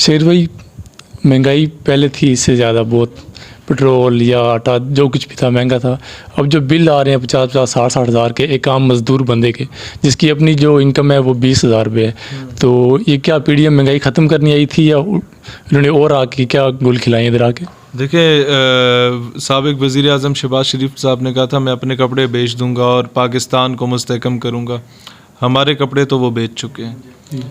शेर भाई, महंगाई पहले थी इससे ज़्यादा बहुत, पेट्रोल या आटा जो कुछ भी था महंगा था। अब जो बिल आ रहे हैं 50-50, 60-60 हज़ार के एक आम मज़दूर बंदे के, जिसकी अपनी जो इनकम है वो 20,000 रुपये है, तो ये क्या पीडीएम महंगाई ख़त्म करनी आई थी या इन्होंने और आके क्या गुल खिलाए इधर आके? देखिए, साबिक वज़ीर आज़म शहबाज शरीफ साहब ने कहा था मैं अपने कपड़े बेच दूंगा और पाकिस्तान को मुस्तहकम करूंगा। हमारे कपड़े तो वो बेच चुके हैं,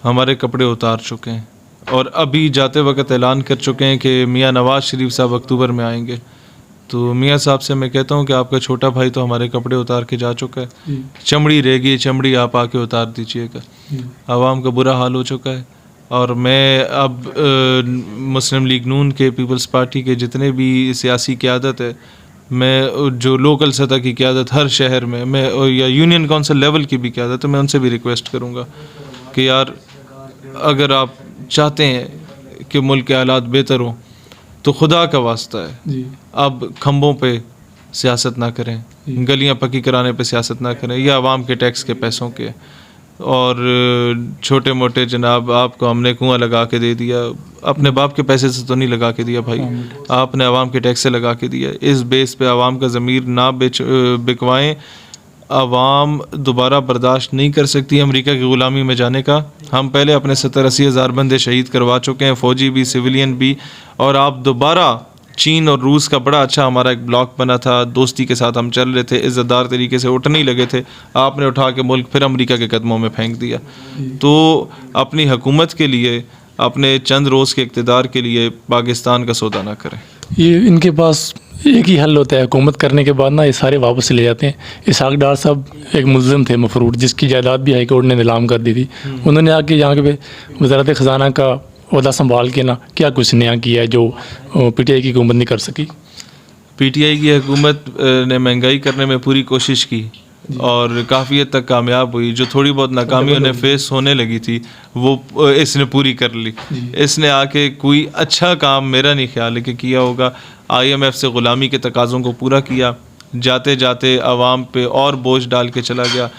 हमारे कपड़े उतार चुके हैं, और अभी जाते वक्त ऐलान कर चुके हैं कि मियाँ नवाज़ शरीफ साहब अक्टूबर में आएंगे। तो मियाँ साहब से मैं कहता हूँ कि आपका छोटा भाई तो हमारे कपड़े उतार के जा चुका है, चमड़ी रह गई, चमड़ी आप आके उतार दीजिएगा। आवाम का बुरा हाल हो चुका है। और मैं अब मुस्लिम लीग नून के, पीपल्स पार्टी के जितने भी सियासी क़यादत है, मैं जो लोकल सतह की क़यादत हर शहर में, मैं या यूनियन काउंसिल लेवल की भी क़यादत है, मैं उनसे भी रिक्वेस्ट करूँगा कि यार अगर आप चाहते हैं कि मुल्क के हालात बेहतर हो तो खुदा का वास्ता है अब खम्बों पे सियासत ना करें, गलियां पक्की कराने पे सियासत ना करें, या आवाम के टैक्स के पैसों के, और छोटे मोटे जनाब आपको हमने कुआं लगा के दे दिया, अपने बाप के पैसे से तो नहीं लगा के दिया भाई, आपने आवाम के टैक्स से लगा के दिया। इस बेस पे आवाम का ज़मीर ना बिकवाएं। आवाम दोबारा बर्दाश्त नहीं कर सकती अमेरिका की ग़ुलामी में जाने का। हम पहले अपने 70-80 हज़ार बंदे शहीद करवा चुके हैं, फ़ौजी भी, सिविलियन भी, और आप दोबारा चीन और रूस का बड़ा अच्छा हमारा एक ब्लॉक बना था, दोस्ती के साथ हम चल रहे थे, इज़्ज़तदार तरीके से उठने ही लगे थे, आपने उठा के मुल्क फिर अमेरिका के कदमों में फेंक दिया। तो अपनी हुकूमत के लिए, अपने चंद रोज़ के इक़्तिदार के लिए पाकिस्तान का सौदा ना करें। ये इनके पास एक ही हल होता है, हुकूमत करने के बाद ना ये सारे वापस ले जाते हैं। इसहाक डार साहब एक मुल्ज़िम थे मफरूर, जिसकी जायदाद भी हाई कोर्ट ने नीलाम कर दी थी। उन्होंने आके यहाँ पे वज़ारत ख़जाना का ओहदा संभाल के ना क्या कुछ नया किया है जो पीटीआई की हुकूमत नहीं कर सकी? पीटीआई की हुकूमत ने महंगाई करने में पूरी कोशिश की और काफ़ी हद तक कामयाब हुई। जो थोड़ी बहुत नाकामी उन्हें फेस होने लगी थी वो इसने पूरी कर ली। इसने आके कोई अच्छा काम मेरा नहीं ख्याल है कि किया होगा। IMF से ग़ुलामी के तकाज़ों को पूरा किया, जाते जाते आवाम पे और बोझ डाल के चला गया।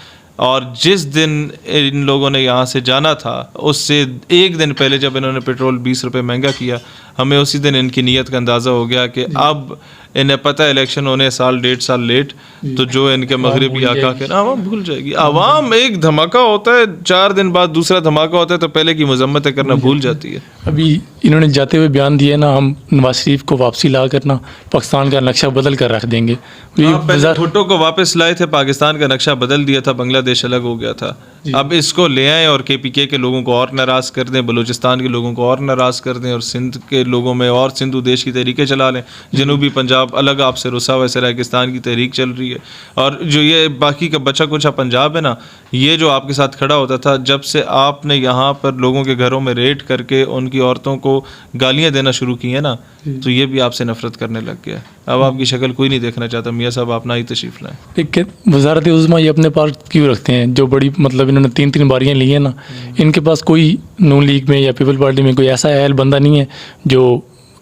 और जिस दिन इन लोगों ने यहाँ से जाना था उससे एक दिन पहले जब इन्होंने पेट्रोल 20 रुपये महंगा किया, हमें उसी दिन इनकी नीयत का अंदाज़ा हो गया कि अब इन्हें पता है इलेक्शन होने साल 1.5 साल लेट, तो जो इनके मगरबी आका के ना आवाम भूल जाएगी। आवाम एक धमाका होता है, 4 दिन बाद दूसरा धमाका होता है, तो पहले की मजम्मतें करना भूल जाती है। अभी इन्होंने जाते हुए बयान दिए ना, हम नवाज शरीफ को वापसी ला करना पाकिस्तान का नक्शा बदल कर रख देंगे। पहले भुट्टो को वापस लाए थे, पाकिस्तान का नक्शा बदल दिया था, बांग्लादेश अलग हो गया था। अब इसको ले आएँ और KPK के लोगों को और नाराज़ कर दें, बलूचिस्तान के लोगों को और नाराज़ कर दें, और सिंध के लोगों में और सिंधु देश की तहरीकें चला लें। जनूबी पंजाब अलग आपसे रुसा हुआ सराकिस्तान की तहरीक चल रही है। और जो ये बाकी का बचा कुचा पंजाब है ना, ये जो आपके साथ खड़ा होता था, जब से आपने यहाँ पर लोगों के घरों में रेड करके उनकी औरतों को गालियाँ देना शुरू की है ना, तो ये भी आपसे नफरत करने लग गया। अब आपकी शक्ल कोई नहीं देखना चाहता। मियाँ साहब आप ना ही तशरीफ लाएँ। ठीक है, वज़ारत उज़्मा ये अपने पास क्यों रखते हैं? जो बड़ी मतलब इन्होंने 3 बारियाँ ली हैं ना, इनके पास कोई नून लीग में या पीपल पार्टी में कोई ऐसा अहल बंदा नहीं है जो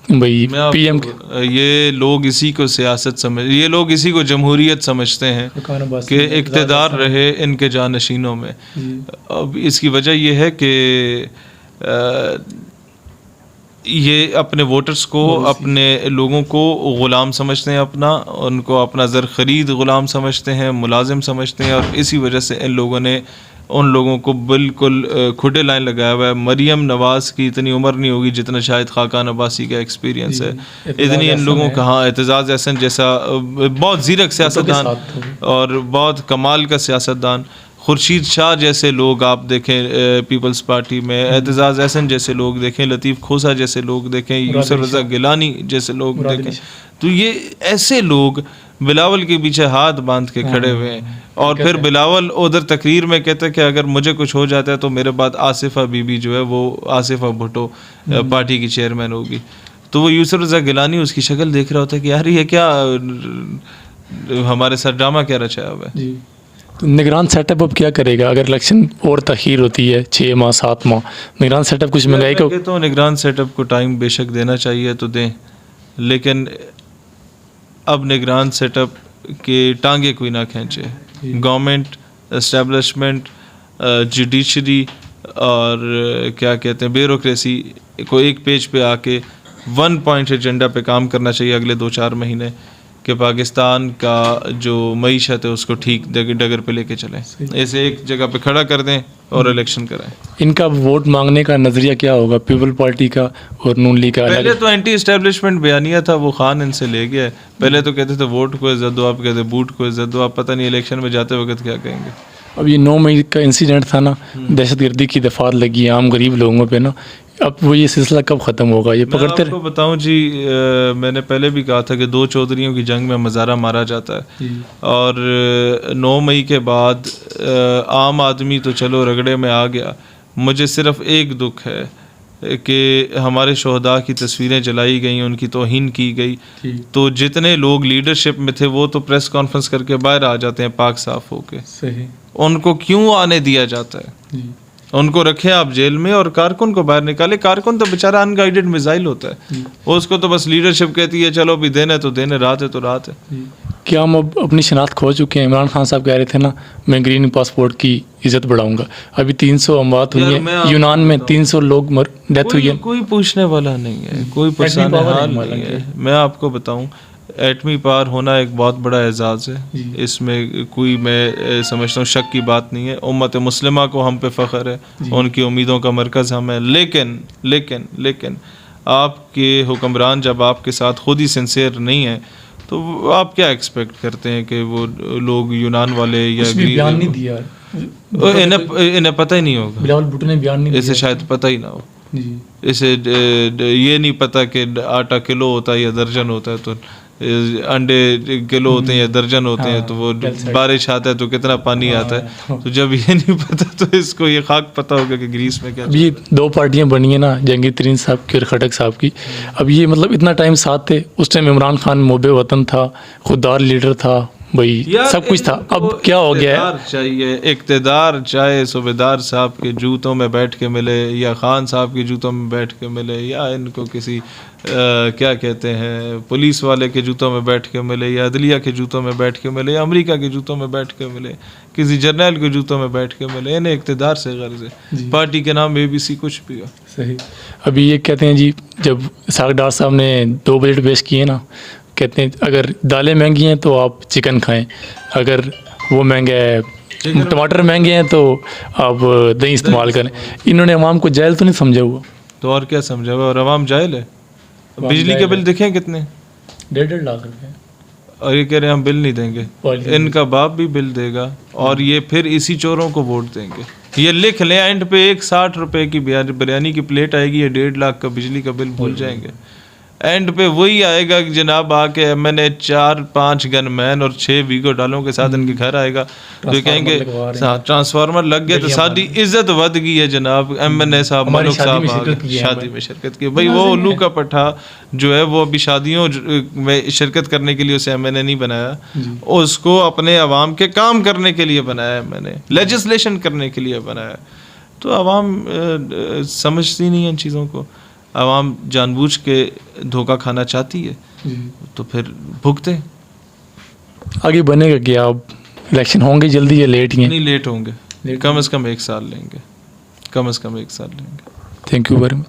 भाई PM ये लोग इसी को सियासत समझ, ये लोग इसी को जमहूरियत समझते हैं कि इक़्तिदार रहे इनके जानशीनों में। अब इसकी वजह ये है कि ये अपने वोटर्स को, अपने लोगों को ग़ुलाम समझते हैं, उनको अपना ज़र ख़रीद ग़ुलाम समझते हैं, मुलाजिम समझते हैं। और इसी वजह से इन लोगों ने उन लोगों को बिल्कुल खुडे लाइन लगाया हुआ है। मरियम नवाज़ की इतनी उम्र नहीं होगी जितना शायद खाकान अब्बासी का एक्सपीरियंस है। इतनी इन लोगों का, हाँ, एतजाज़ अहसन जैसा बहुत ज़ीरक सियासतदान और बहुत कमाल का सियासतदान, खुर्शीद शाह जैसे लोग आप देखें पीपल्स पार्टी में, एतजाज़ अहसन जैसे लोग देखें, लतीफ़ खोसा जैसे लोग देखें, यूसुफ रज़ा गिलानी जैसे लोग देखें, तो ये ऐसे लोग बिलावल के पीछे हाथ बांध के खड़े हुए हैं। और फिर बिलावल उधर तकरीर में कहते हैं कि अगर मुझे कुछ हो जाता है तो मेरे बाद आसिफा बीबी जो है वो आसिफा भुट्टो पार्टी की चेयरमैन होगी। तो वो यूसुफ रज़ा गिलानी उसकी शक्ल देख रहा होता है कि यार ये क्या हमारे साथ ड्रामा क्या रचाया हुआ है। तो निगरान सेटअप अब क्या करेगा अगर इलेक्शन और तखीर होती है 6 माह 7 माह? निगरान सेटअप कुछ महंगाई को, तो निगरान सेटअप को टाइम बेशक देना चाहिए तो दें, लेकिन अब निगरान सेटअप के टांगे कोई ना खींचे। गवर्नमेंट, एस्टेब्लिशमेंट, जुडिशरी اور کیا کہتے ہیں بیوروکریسی کو ایک پیج پہ آ کے 1 پوائنٹ ایجنڈا پہ کام کرنا چاہیے اگلے 2-4 مہینے کہ پاکستان کا جو معیشت ہے اس کو ٹھیک ڈگر پہ لے کے چلیں, ایسے ایک جگہ پہ کھڑا کر دیں اور الیکشن کرائیں. ان کا ووٹ مانگنے کا نظریہ کیا ہوگا پیپل پارٹی کا اور نون لیگ کا؟ پہلے تو اینٹی اسٹیبلشمنٹ بیانیہ تھا, وہ خان ان سے لے گیا ہے. پہلے تو کہتے تھے ووٹ کو عزت دو, آپ کہتے بوٹ کو عزت دو. آپ پتہ نہیں الیکشن میں جاتے وقت کیا کہیں گے. اب یہ 9 مئی کا انسیڈنٹ تھا نا, دہشت گردی کی دفعات لگی عام غریب لوگوں پہ نا, اب وہ یہ سلسلہ کب ختم ہوگا؟ یہ پکڑتے میں آپ کو بتاؤں جی, میں نے پہلے بھی کہا تھا کہ 2 چودھریوں کی جنگ میں مزارہ مارا جاتا ہے, اور 9 مئی کے بعد عام آدمی تو چلو رگڑے میں آ گیا. مجھے صرف ایک دکھ ہے کہ ہمارے شہداء کی تصویریں جلائی گئیں, ان کی توہین کی گئی. تو جتنے لوگ لیڈرشپ میں تھے وہ تو پریس کانفرنس کر کے باہر آ جاتے ہیں پاک صاف ہو کے. صحیح. ان کو کیوں آنے دیا جاتا ہے؟ ان کو رکھیں آپ جیل میں اور کارکن کو باہر نکالے. کارکن تو بیچارہ ان گائیڈڈ میزائل ہوتا ہے, اس کو تو بس لیڈرشپ کہتی ہے چلو بھی دینا تو دینے, رات ہے تو رات ہے. کیا ہم اب اپنی شناخت کھو چکے ہیں؟ عمران خان صاحب کہہ رہے تھے نا میں گرین پاسپورٹ کی عزت بڑھاؤں گا. ابھی 300 اموات ہوئی ہیں یونان میں, 300 لوگ ڈیتھ ہوئی ہے. کوئی پوچھنے والا نہیں ہے, کوئی پرسان حال نہیں ہے. میں آپ کو بتاؤں ایٹمی پار ہونا ایک بہت بڑا اعزاز ہے, اس میں کوئی میں سمجھتا ہوں شک کی بات نہیں ہے. امت مسلمہ کو ہم پہ فخر ہے, ان کی امیدوں کا مرکز ہم ہے. لیکن آپ کے حکمران جب آپ کے ساتھ خود ہی سنسیئر نہیں ہیں تو آپ کیا ایکسپیکٹ کرتے ہیں کہ وہ لوگ یونان والے یا بیان نہیں دیا, انہیں پتہ ہی نہیں ہوگا. بلاول بھٹو نے بیان نہیں دیا, اسے شاید پتہ ہی نہ ہو. اسے یہ نہیں پتہ کہ آٹا کلو ہوتا ہے یا درجن ہوتا ہے, تو انڈے کلو ہوتے ہیں یا درجن ہوتے ہیں, تو وہ بارش آتا ہے تو کتنا پانی آتا ہے. تو جب یہ نہیں پتا تو اس کو یہ خاک پتہ ہوگا کہ گریس میں کیا. اب یہ 2 پارٹیاں بنی ہیں نا, جہانگیر ترین صاحب کی اور خٹک صاحب کی. اب یہ مطلب اتنا ٹائم ساتھ تھے, اس ٹائم عمران خان محب وطن تھا, خوددار لیڈر تھا بھائی, سب کچھ تھا. اب کیا ہو گیا ہے؟ چاہیے اقتدار, چاہے صوبیدار صاحب کے جوتوں میں بیٹھ کے ملے یا خان صاحب کے جوتوں میں بیٹھ کے ملے, یا ان کو کسی کیا کہتے ہیں پولیس والے کے جوتوں میں بیٹھ کے ملے, یا عدلیہ کے جوتوں میں بیٹھ کے ملے, یا امریکہ کے جوتوں میں بیٹھ کے ملے, کسی جرنیل کے جوتوں میں بیٹھ کے ملے, انہیں اقتدار سے غرض ہے. پارٹی کے نام ABC کچھ بھی ہو. صحیح. ابھی یہ کہتے ہیں جی, جب اسحاق ڈار صاحب نے 2 بجٹ پیش کیے نا, کہتے ہیں اگر دالیں مہنگی ہیں تو آپ چکن کھائیں, اگر وہ مہنگا ہے ٹماٹر مہنگے ہیں تو آپ دہی استعمال کریں. انہوں نے عوام کو جاہل تو نہیں سمجھا ہوا؟ تو اور کیا سمجھا ہوا, اور عوام جاہل ہے. بجلی کے بل دیکھیں کتنے, 1.5 لاکھ روپے, اور یہ کہہ رہے ہیں ہم بل نہیں دیں گے. ان کا باپ بھی بل دے گا, اور یہ پھر اسی چوروں کو ووٹ دیں گے. یہ لکھ لیں, اینڈ پہ 60 روپے کی بریانی کی پلیٹ آئے گی, یہ 1.5 لاکھ کا بجلی کا بل بھول جائیں گے. اینڈ پہ وہی آئے گا کہ جناب آ کے میں نے 4-5 گن مین اور 6 ویگو ڈالوں کے ساتھ ان کے گھر آئے گا, تو کہیں گے ٹرانسفارمر لگ گئے تو ساری عزت ود گئی ہے جناب. MNA صاحب ملک صاحب شادی میں شرکت کی. بھائی وہ الو کا پٹھا جو ہے وہ ابھی شادیوں میں شرکت کرنے کے لیے اسے MNA نہیں بنایا, اس کو اپنے عوام کے کام کرنے کے لیے بنایا, میں نے لیجسلیشن کرنے کے لیے بنایا. تو عوام سمجھتی نہیں ہیں ان چیزوں کو. عوام جان بوجھ کے دھوکہ کھانا چاہتی ہے, تو پھر بھگتے. آگے بنے گا کیا؟ اب الیکشن ہوں گے جلدی یا لیٹ ہی ہیں؟ نہیں, لیٹ ہوں گے, کم از کم 1 سال لیں گے, کم از کم 1 سال لیں گے. Thank you very much.